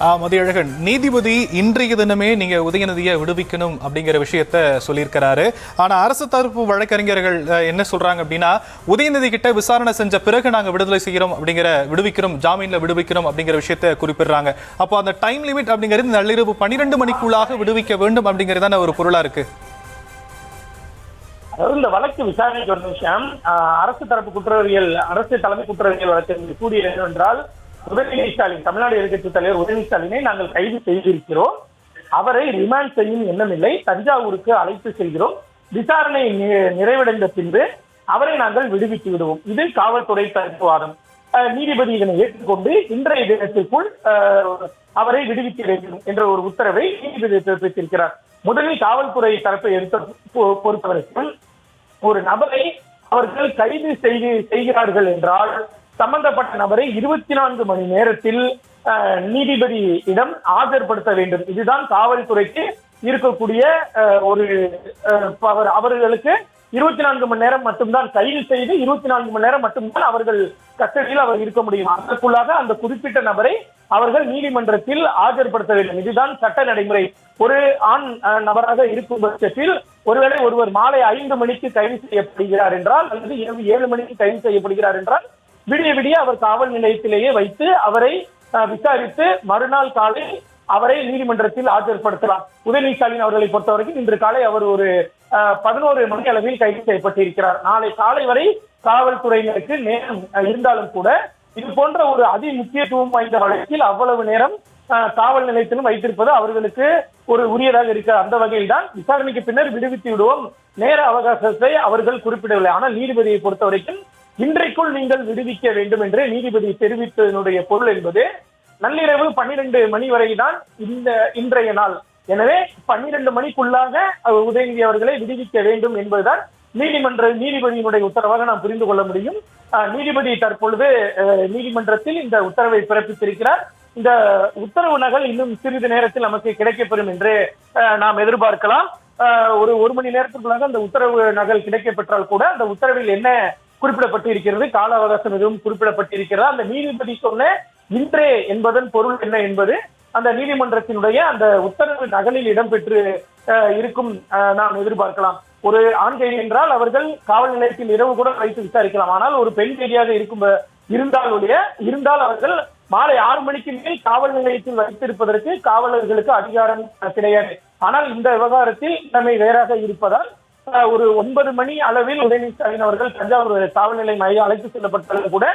மதியழகன், நீதிபதி இன்றைய தினமே நீங்க உதயநிதியை விடுவிக்கணும் அப்படிங்கிற விஷயத்த சொல்லியிருக்கிறாரு. ஆனா அரசு தரப்பு வழக்கறிஞர்கள் என்ன சொல்றாங்க அப்படின்னா, உதயநிதி கிட்ட விசாரணை செஞ்ச பிறகு நாங்க விடுதலை செய்கிறோம் விடுவிக்கிறோம், ஜாமீன்ல விடுவிக்கிறோம் அப்படிங்கிற விஷயத்த குறிப்பிடுறாங்க. அப்போ அந்த டைம் லிமிட் அப்படிங்கிறது நள்ளிரவு 12 மணிக்குள்ளாக விடுவிக்க வேண்டும் அப்படிங்கிறதான ஒரு பொருளா இருக்கு. அதாவது இந்த வழக்கு விசாரணைக்கு ஒரு விஷயம், அரசு தலைமை குற்றவியல் வழக்கறிஞர் கூறியது என்னவென்றால், உதயநிதி ஸ்டாலின், தமிழ்நாடு எதிர்க்கட்சி தலைவர் உதயநிதி ஸ்டாலினை நாங்கள் கைது செய்திருக்கிறோம். அவரை ரிமாண்ட் செய்யும் எண்ணமில்லை. தஞ்சாவூருக்கு அழைத்து செல்கிறோம். விசாரணை நிறைவடைந்த பின்பு அவரை நாங்கள் விடுவித்து விடுவோம். இது காவல்துறை தரப்பு வாதம். நீதிபதி இதனை ஏற்றுக்கொண்டு இன்றைய தினத்திற்குள் அவரை விடுவிக்க வேண்டும் என்ற ஒரு உத்தரவை நீதிபதி பிறப்பித்திருக்கிறார். முதலில் காவல்துறை தரப்பை பொறுத்தவரைக்கும் ஒரு நபரை அவர்கள் கைது செய்கிறார்கள் என்றால் சம்பந்தப்பட்ட நபரை 24 மணி நேரத்தில் நீதிபதியிடம் ஆஜர்படுத்த வேண்டும். இதுதான் காவல்துறைக்கு இருக்கக்கூடிய ஒரு அவர்களுக்கு 24 மணி நேரம் மட்டும்தான், கைது செய்து 24 மணி நேரம் மட்டும்தான் அவர்கள் கஸ்டடியில் அவர் இருக்க முடியும். அதற்குள்ளாக அந்த குறிப்பிட்ட நபரை அவர்கள் நீதிமன்றத்தில் ஆஜர்படுத்த வேண்டும். இதுதான் சட்ட நடைமுறை. ஒரு ஆண் நபராக இருக்கும் பட்சத்தில் ஒருவேளை ஒருவர் மாலை 5 மணிக்கு கைது செய்யப்படுகிறார் என்றால், அல்லது இரவு 7 மணிக்கு கைது செய்யப்படுகிறார் என்றால், விடிய அவர் காவல் நிலையத்திலேயே வைத்து அவரை விசாரித்து மறுநாள் காலை அவரை நீதிமன்றத்தில் ஆஜர்படுத்தலாம். உதயநிதி ஸ்டாலின் அவர்களை பொறுத்தவரைக்கும் இன்று காலை அவர் ஒரு 11 மணி அளவில் கைது செய்யப்பட்டிருக்கிறார். நாளை காலை வரை காவல்துறையினருக்கு நேரம் இருந்தாலும் கூட இது போன்ற ஒரு அதி முக்கியத்துவம் வாய்ந்த வழக்கில் அவ்வளவு நேரம் காவல் நிலையத்திலும் வைத்திருப்பது அவர்களுக்கு ஒரு உரியதாக இருக்கிற அந்த வகையில் தான் விசாரணைக்கு பின்னர் விடுவித்து விடுவோம், நேர அவகாசத்தை அவர்கள் குறிப்பிடவில்லை. ஆனால் நீதிபதியை பொறுத்தவரைக்கும் இன்றைக்குள் நீங்கள் விடுவிக்க வேண்டும் என்று நீதிபதி தெரிவித்ததனுடைய பொருள் என்பது நள்ளிரவு 12 மணி வரை தான் இன்றைய நாள். எனவே 12 மணிக்குள்ளாக உதயநிதி அவர்களை விடுவிக்க வேண்டும் என்பதுதான் நீதிபதியினுடைய உத்தரவாக நாம் புரிந்து கொள்ள முடியும். நீதிபதி தற்பொழுது நீதிமன்றத்தில் இந்த உத்தரவை பிறப்பித்திருக்கிறார். இந்த உத்தரவு நகல் இன்னும் சிறிது நேரத்தில் நமக்கு கிடைக்கப்பெறும் என்று நாம் எதிர்பார்க்கலாம். ஒரு மணி நேரத்திற்குள்ளாக அந்த உத்தரவு நகல் கிடைக்கப்பெற்றால் கூட அந்த உத்தரவில் என்ன குறிப்பிடப்பட்டு இருக்கிறது, கால அவகாசம் எதுவும் குறிப்பிடப்பட்டிருக்கிறதா, அந்த நீதிபதி சொன்ன இன்றே என்பதன் பொருள் என்ன என்பது அந்த நீதிமன்றத்தினுடைய அந்த உத்தரவு நகலில் இடம்பெற்று இருக்கும் நாம் எதிர்பார்க்கலாம். ஒரு ஆண் கைதி என்றால் அவர்கள் காவல் நிலையத்தில் இரவு கூட வைத்து விசாரிக்கலாம். ஆனால் ஒரு பெண் கைதியாக இருந்தால் அவர்கள் மாலை 6 மணிக்கு மேல் காவல் நிலையத்தில் வைத்திருப்பதற்கு காவலர்களுக்கு அதிகாரம் கிடையாது. ஆனால் இந்த விவகாரத்தில் நிலைமை வேறாக இருப்பதால் ஒரு 9 மணி அளவில் உதயநிதி ஸ்டாலின் அவர்கள் தஞ்சாவூர் காவல் நிலையம் அழைத்து செல்லப்பட்டாலும் கூட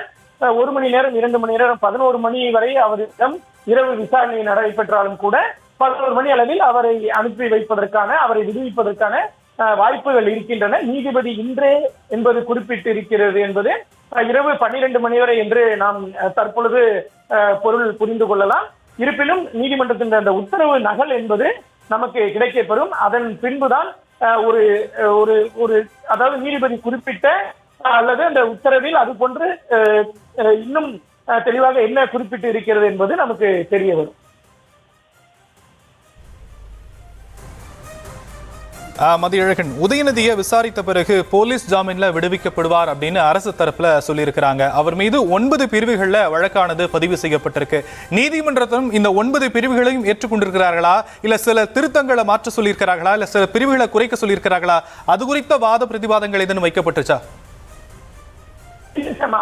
1 மணி நேரம் 2 மணி நேரம் 11 மணி வரை அவரிடம் இரவு விசாரணை நடைபெற்றாலும் கூட 11 மணி அளவில் அவரை அனுப்பி வைப்பதற்கான, அவரை விடுவிப்பதற்கான வாய்ப்புகள் இருக்கின்றன. நீதிபதி இன்றே என்பது குறிப்பிட்டு இருக்கிறது என்பது இரவு 12 மணி வரை என்று நாம் தற்பொழுது பொருள் புரிந்து கொள்ளலாம். இருப்பினும் நீதிமன்றத்தின் அந்த உத்தரவு நகல் என்பது நமக்கு கிடைக்கப்பெறும். அதன் பின்புதான் அதாவது நீதிபதி குறிப்பிட்ட அல்லது அந்த உத்தரவில் அது போன்று இன்னும் தெளிவாக என்ன குறிப்பிட்டு இருக்கிறது என்பது நமக்கு தெரிய வரும். மதியழகன், உதயநிதியை விசாரித்த பிறகு போலீஸ் ஜாமீன்ல விடுவிக்கப்படுவார் அப்படின்னு அரசு தரப்புல சொல்லியிருக்கிறாங்க. அவர் மீது 9 பிரிவுகள்ல வழக்கானது பதிவு செய்யப்பட்டிருக்கு. நீதிமன்றத்திலும் இந்த 9 பிரிவுகளையும் ஏற்றுக்கொண்டிருக்கிறார்களா, இல்ல சில திருத்தங்களை மாற்ற சொல்லியிருக்கிறார்களா, இல்ல சில பிரிவுகளை குறைக்க சொல்லியிருக்கிறார்களா, அது குறித்த வாத பிரதிவாதங்கள் எதுவும் வைக்கப்பட்டுச்சா?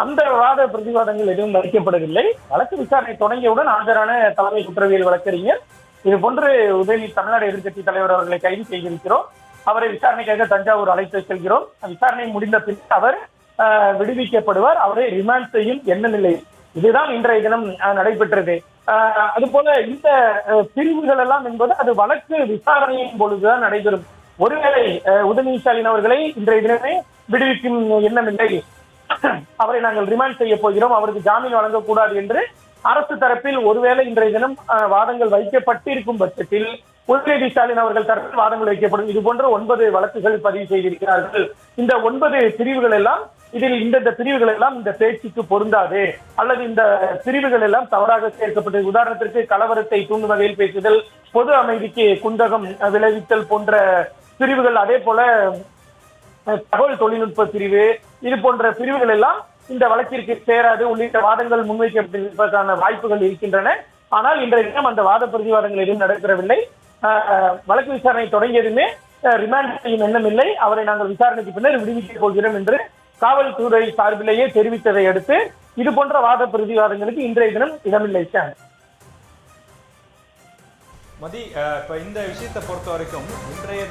அந்த வாத பிரதிவாதங்கள் எதுவும் வைக்கப்படவில்லை. வழக்கு விசாரணை தொடங்கியவுடன் ஆஜரான தலைமை குற்றவியல் வழக்கறிஞர் இது போன்று உதயநிதி தமிழ்நாடு எதிர்க்கட்சி தலைவர் அவர்களை கைது செய்திருக்கிறோம், அவரை விசாரணைக்காக தஞ்சாவூர் அழைத்து செல்கிறோம், விசாரணை முடிந்த பின் அவர் விடுவிக்கப்படுவார், அவரை ரிமாண்ட் செய்யும் எண்ணமில்லை. இதுதான் இன்றைய தினம் நடைபெற்றது. அதுபோல இந்த பிரிவுகள் எல்லாம் என்பது அது வழக்கு விசாரணையின் பொழுதுதான் நடைபெறும். ஒருவேளை உதயநிதி ஸ்டாலின் அவர்களை இன்றைய தினமே விடுவிக்கும் எண்ணமில்லை, அவரை நாங்கள் ரிமாண்ட் செய்ய போகிறோம், அவருக்கு ஜாமீன் வழங்கக்கூடாது என்று அரசு தரப்பில் ஒருவேளை இன்றைய தினம் வாதங்கள் வைக்கப்பட்டிருக்கும் பட்சத்தில் உதயநிதி ஸ்டாலின் அவர்கள் தரப்பில் வாதங்கள் வைக்கப்படும். இது போன்ற 9 வழக்குகள் பதிவு செய்திருக்கிறார்கள். இந்த 9 பிரிவுகள் எல்லாம் இந்த பிரிவுகள் எல்லாம் இந்த பேச்சுக்கு பொருந்தாது, அல்லது இந்த பிரிவுகள் எல்லாம் தவறாக சேர்க்கப்பட்டது. உதாரணத்திற்கு கலவரத்தை தூண்டும் வகையில் பேசுதல், பொது அமைதிக்கு குந்தகம் விளைவித்தல் போன்ற பிரிவுகள், அதே போல தகவல் தொழில்நுட்ப பிரிவு, இது போன்ற பிரிவுகள் எல்லாம் இந்த வழக்கிற்கு சேராது உள்ளிட்ட வாதங்கள் முன்வைக்கப்பட்டிருப்பதற்கான வாய்ப்புகள் இருக்கின்றன. ஆனால் இன்றைய தினம் அந்த வாத பிரதிவாதங்கள் எதுவும் நடைபெறவில்லை. வழக்கு விசாரணை தொடங்கியதுமே ரிமாண்ட் செய்யும் எண்ணம் இல்லை, அவரை நாங்கள் விசாரணைக்கு பின்னர் விடுவிக்கப் போகிறோம் என்று காவல்துறை சார்பிலேயே தெரிவித்ததை அடுத்து இது போன்ற வாத பிரதிவாதங்களுக்கு இன்றைய தினம் இடமில்லை. மதி, இப்போ இந்த விஷயத்தை பொறுத்த வரைக்கும் இன்றைய